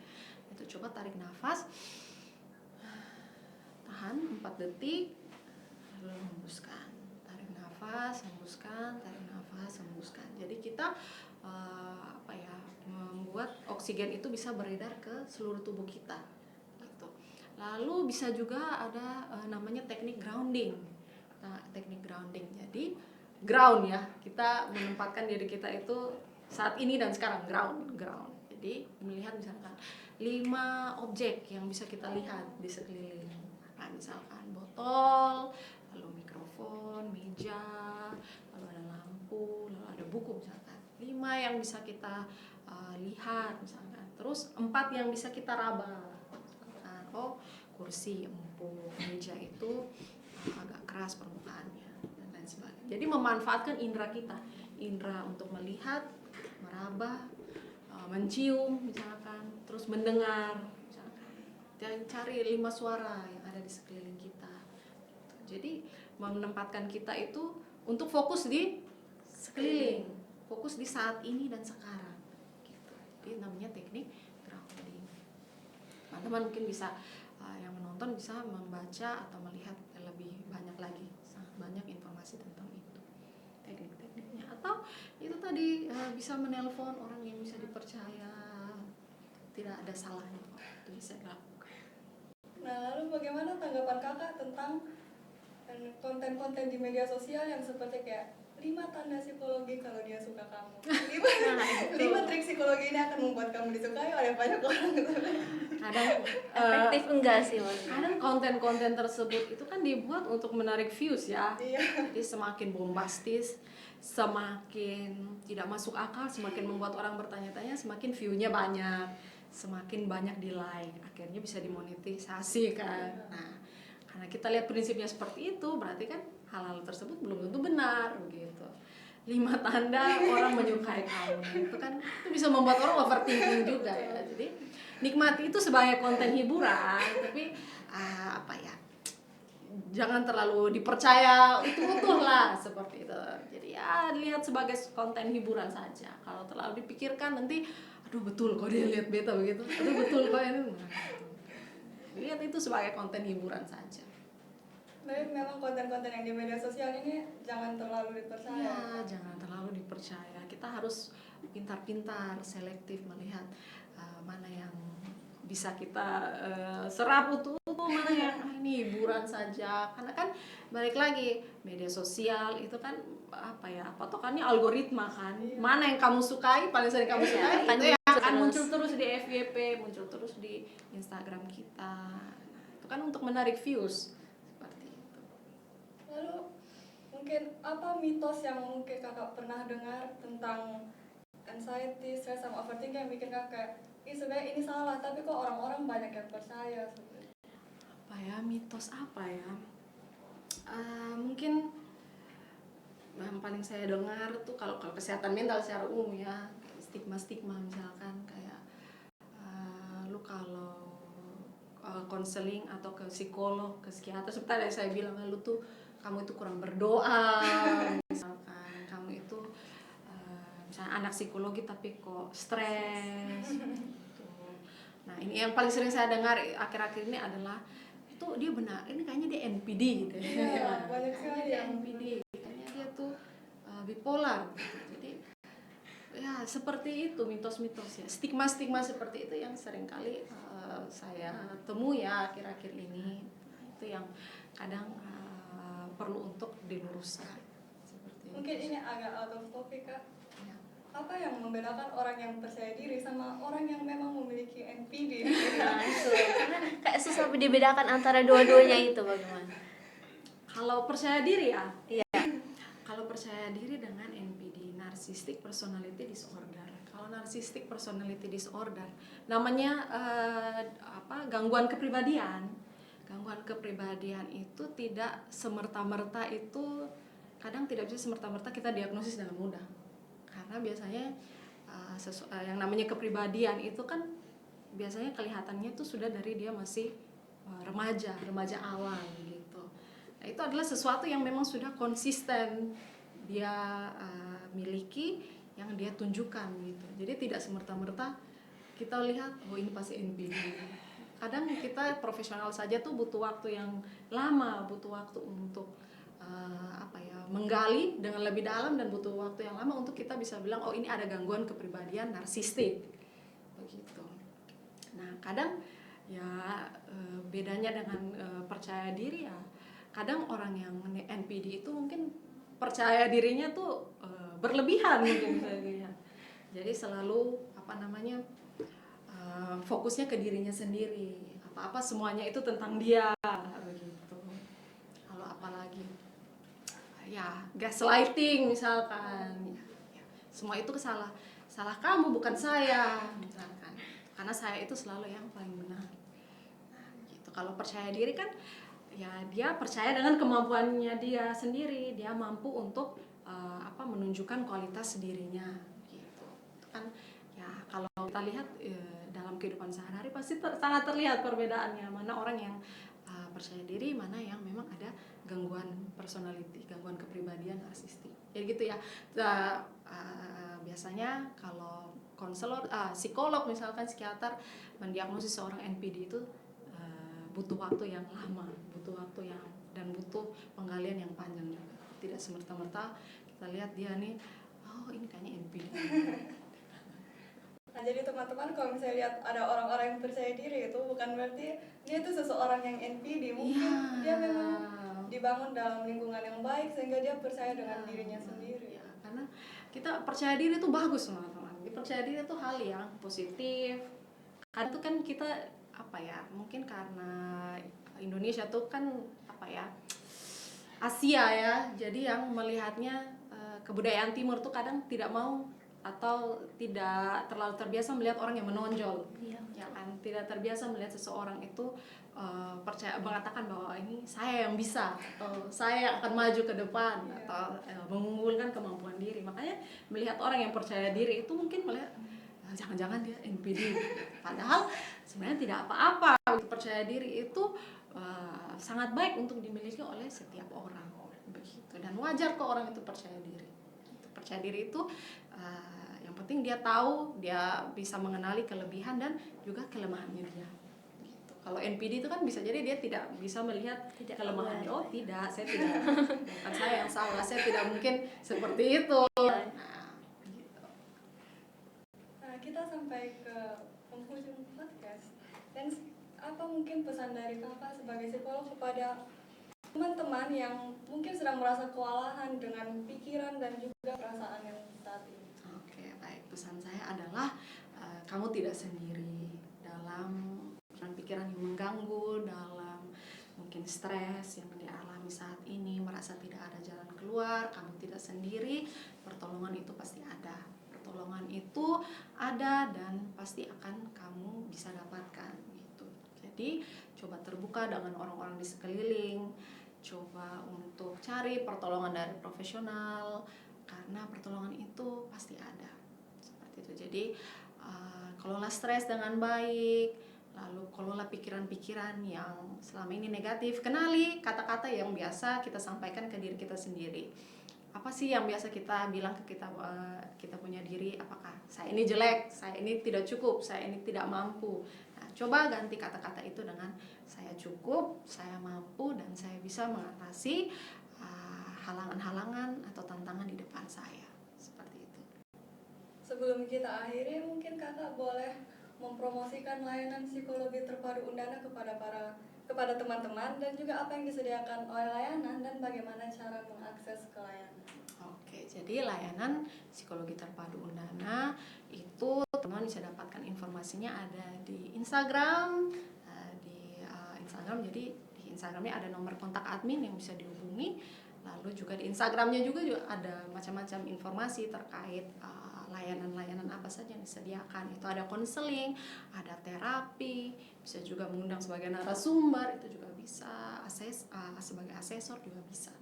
Itu coba tarik nafas, tahan 4 detik, lalu hembuskan. Tarik nafas, hembuskan, tarik nafas, hembuskan. Jadi kita membuat oksigen itu bisa beredar ke seluruh tubuh kita. Gitu. Lalu bisa juga ada namanya teknik grounding. Nah, teknik grounding. Jadi ground ya, kita menempatkan diri kita itu saat ini dan sekarang, ground. Jadi melihat misalkan 5 objek yang bisa kita lihat di sekeliling. Nah, misalkan botol, lalu mikrofon, meja, lalu ada lampu, lalu ada buku misalkan. 5 yang bisa kita lihat misalkan. Terus 4 yang bisa kita raba. Oh, kursi empuk, meja itu agak keras permukaannya dan lain sebagainya. Jadi memanfaatkan indera kita, indera untuk melihat, meraba, mencium misalkan, terus mendengar misalkan. Dan cari 5 suara yang ada di sekeliling kita. Jadi menempatkan kita itu untuk fokus di sekeliling, fokus di saat ini dan sekarang. Gitu. Jadi namanya teknik grounding. Teman-teman mungkin bisa yang menonton bisa membaca atau melihat lebih banyak lagi, sangat banyak informasi tentang itu, teknik-tekniknya. Atau itu tadi bisa menelpon orang yang bisa dipercaya, tidak ada salahnya kok, itu bisa dilakukan. Nah, lalu bagaimana tanggapan kakak tentang konten-konten di media sosial yang seperti kayak 5 tanda psikologi kalau dia suka kamu, 5 trik psikologi ini akan membuat kamu disukai oleh banyak orang gitu. Kadang Efektif enggak sih Mas? kadang konten-konten tersebut itu kan dibuat untuk menarik views ya. Iya. Jadi semakin bombastis, semakin tidak masuk akal, semakin membuat orang bertanya-tanya, semakin view-nya banyak, semakin banyak di like, akhirnya bisa dimonetisasi kan. Nah, karena kita lihat prinsipnya seperti itu, berarti kan hal-hal tersebut belum tentu benar begitu. 5 tanda orang menyukai kamu, itu kan itu bisa membuat orang overthinking juga ya. Jadi nikmati itu sebagai konten hiburan, tapi jangan terlalu dipercaya utuh-utuh lah seperti itu. Jadi ya lihat sebagai konten hiburan saja. Kalau terlalu dipikirkan nanti, aduh betul kok dia lihat beta begitu, aduh betul kok ini. Lihat itu sebagai konten hiburan saja. Tapi memang konten-konten yang di media sosial ini jangan terlalu dipercaya. Ya, jangan terlalu dipercaya. Kita harus pintar-pintar, selektif melihat mana yang bisa kita serap utuh-utuh, mana yang ini hiburan saja. Karena kan balik lagi, media sosial itu kan patokannya algoritma kan. Mana yang kamu sukai, paling sering kamu sukai, itu yang akan muncul terus di FYP, muncul terus di Instagram kita. Nah, itu kan untuk menarik views. Lalu mungkin apa mitos yang mungkin kakak pernah dengar tentang anxiety, stress, sama overthinking yang bikin kakak sebenarnya ini salah tapi kok orang-orang banyak yang percaya sebenarnya? Mitos apa ya? Mungkin yang paling saya dengar tuh kalau kesehatan mental secara umum ya, stigma misalkan kayak lu kalau konseling atau ke psikolog, ke psikiater, seperti yang saya bilang, lu tuh kamu itu kurang berdoa, misalkan kamu itu misalnya anak psikologi tapi kok stres gitu. Nah ini yang paling sering saya dengar akhir-akhir ini adalah itu dia benar, ini kayaknya dia NPD gitu ya. Iya, banyak sekali dia NPD, kayaknya dia tuh bipolar gitu. Jadi ya Ya, seperti itu mitos-mitos ya, stigma-stigma seperti itu yang seringkali saya temui ya akhir-akhir ini. Itu yang kadang perlu untuk diluruskan. Seperti Mungkin itu. ini agak out of topic Kak. Ya. Apa yang membedakan orang yang percaya diri sama orang yang memang memiliki NPD? Nah itu karena kayak susah dibedakan antara dua-duanya itu bagaimana? Kalau percaya diri ya, Iya. kalau percaya diri dengan NPD, Narcissistic Personality Disorder. Kalau Narcissistic Personality Disorder, namanya gangguan kepribadian. Gangguan kepribadian itu tidak semerta-merta itu, kadang tidak bisa semerta-merta kita diagnosis dengan mudah. Karena biasanya yang namanya kepribadian itu kan biasanya kelihatannya itu sudah dari dia masih remaja awal gitu. Nah, itu adalah sesuatu yang memang sudah konsisten dia miliki, yang dia tunjukkan gitu. Jadi tidak semerta-merta kita lihat oh ini pasti NPD. Kadang kita profesional saja tuh butuh waktu yang lama, butuh waktu untuk menggali dengan lebih dalam, dan butuh waktu yang lama untuk kita bisa bilang oh ini ada gangguan kepribadian narsistik begitu. Nah kadang ya bedanya dengan percaya diri ya, kadang orang yang NPD itu mungkin percaya dirinya tuh berlebihan mungkin bisa dilihat. Jadi selalu fokusnya ke dirinya sendiri, apa-apa semuanya itu tentang dia begitu. Kalau apalagi ya gaslighting misalkan, ya, semua itu salah kamu bukan saya misalkan, karena saya itu selalu yang paling benar. Nah, gitu. Kalau percaya diri kan ya dia percaya dengan kemampuannya dia sendiri, dia mampu untuk menunjukkan kualitas dirinya gitu. Itu kan ya kalau kita lihat dalam kehidupan sehari-hari pasti sangat terlihat perbedaannya, mana orang yang percaya diri, mana yang memang ada gangguan personality, gangguan kepribadian narsistik. Jadi gitu ya. Biasanya kalau konselor, psikolog misalkan, psikiater mendiagnosis seorang NPD itu butuh waktu yang lama, butuh waktu dan butuh penggalian yang panjang juga. Tidak semerta-merta kita lihat dia nih, oh ini kayaknya NPD. Nah jadi teman-teman kalau misalnya lihat ada orang-orang yang percaya diri itu bukan berarti dia itu seseorang yang NPD. Mungkin dia memang dibangun dalam lingkungan yang baik sehingga dia percaya dengan dirinya sendiri. Ya, karena kita percaya diri itu bagus teman-teman. Percaya diri itu hal yang positif. Karena itu kan kita mungkin karena Indonesia tuh kan Asia ya, jadi yang melihatnya kebudayaan Timur tuh kadang tidak mau atau tidak terlalu terbiasa melihat orang yang menonjol, ya kan, tidak terbiasa melihat seseorang itu percaya mengatakan bahwa ini saya yang bisa atau saya akan maju ke depan atau mengunggulkan kemampuan diri. Makanya melihat orang yang percaya diri itu mungkin melihat jangan-jangan dia NPD, padahal sebenarnya tidak apa-apa. Percaya diri itu sangat baik untuk dimiliki oleh setiap orang begitu, dan wajar kok orang itu percaya diri. Percaya diri itu yang penting dia tahu, dia bisa mengenali kelebihan dan juga kelemahannya dia gitu. Kalau NPD itu kan bisa jadi dia tidak bisa melihat kelemahannya. Oh tidak, saya tidak, bukan saya yang salah, saya tidak mungkin seperti itu. Nah kita sampai ke penghujung podcast, dan apa mungkin pesan dari kakak sebagai psikolog kepada teman-teman yang mungkin sedang merasa kewalahan dengan pikiran dan juga perasaan yang saat ini? Oke, baik. Pesan saya adalah kamu tidak sendiri dalam pikiran yang mengganggu, dalam mungkin stres yang dialami saat ini, merasa tidak ada jalan keluar. Kamu tidak sendiri, pertolongan itu pasti ada. Pertolongan itu ada dan pasti akan kamu bisa dapatkan gitu. Jadi coba terbuka dengan orang-orang di sekeliling, coba untuk cari pertolongan dari profesional, karena pertolongan itu pasti ada seperti itu. Jadi kelola stres dengan baik, lalu kelola pikiran-pikiran yang selama ini negatif. Kenali kata-kata yang biasa kita sampaikan ke diri kita sendiri. Apa sih yang biasa kita bilang ke kita punya diri? Apakah saya ini jelek, saya ini tidak cukup, saya ini tidak mampu? Nah, coba ganti kata-kata itu dengan saya cukup, saya mampu, dan saya bisa mengatasi halangan-halangan atau tantangan di depan saya. Seperti itu. sebelum kita akhiri, mungkin kakak boleh mempromosikan layanan psikologi terpadu Undana kepada teman-teman, dan juga apa yang disediakan oleh layanan dan bagaimana cara mengakses ke layanan. Oke, jadi layanan psikologi terpadu Undana itu teman bisa dapatkan informasinya ada di Instagram, Instagram. Jadi di Instagramnya ada nomor kontak admin yang bisa dihubungi. Lalu juga di Instagramnya juga ada macam-macam informasi terkait layanan-layanan apa saja yang disediakan. Itu ada konseling, ada terapi, bisa juga mengundang sebagai narasumber, itu juga bisa, sebagai asesor juga bisa.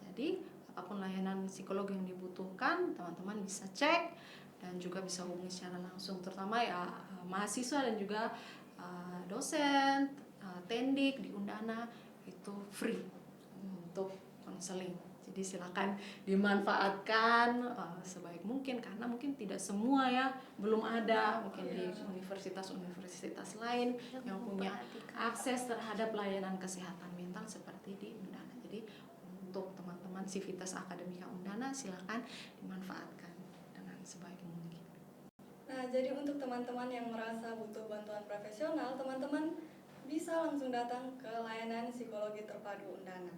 Jadi apapun layanan psikologi yang dibutuhkan, teman-teman bisa cek dan juga bisa hubungi secara langsung, terutama ya mahasiswa dan juga dosen, tendik di Undana itu free untuk konseling. Jadi silakan dimanfaatkan sebaik mungkin, karena mungkin tidak semua ya, belum ada mungkin di universitas-universitas lain yang punya akses terhadap layanan kesehatan mental seperti di Undana. Jadi untuk teman-teman Sivitas Akademika Undana silakan dimanfaatkan dengan sebaik mungkin. Nah, jadi untuk teman-teman yang merasa butuh bantuan profesional, teman-teman bisa langsung datang ke layanan psikologi terpadu Undana.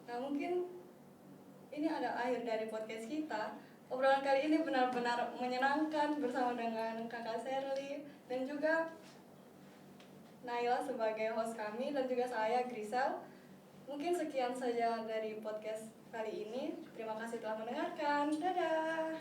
Nah, mungkin ini ada akhir dari podcast kita. Obrolan kali ini benar-benar menyenangkan bersama dengan Kakak Sherly dan juga Naila sebagai host kami, dan juga saya Grisel. Mungkin sekian saja dari podcast kali ini. Terima kasih telah mendengarkan. Dadah.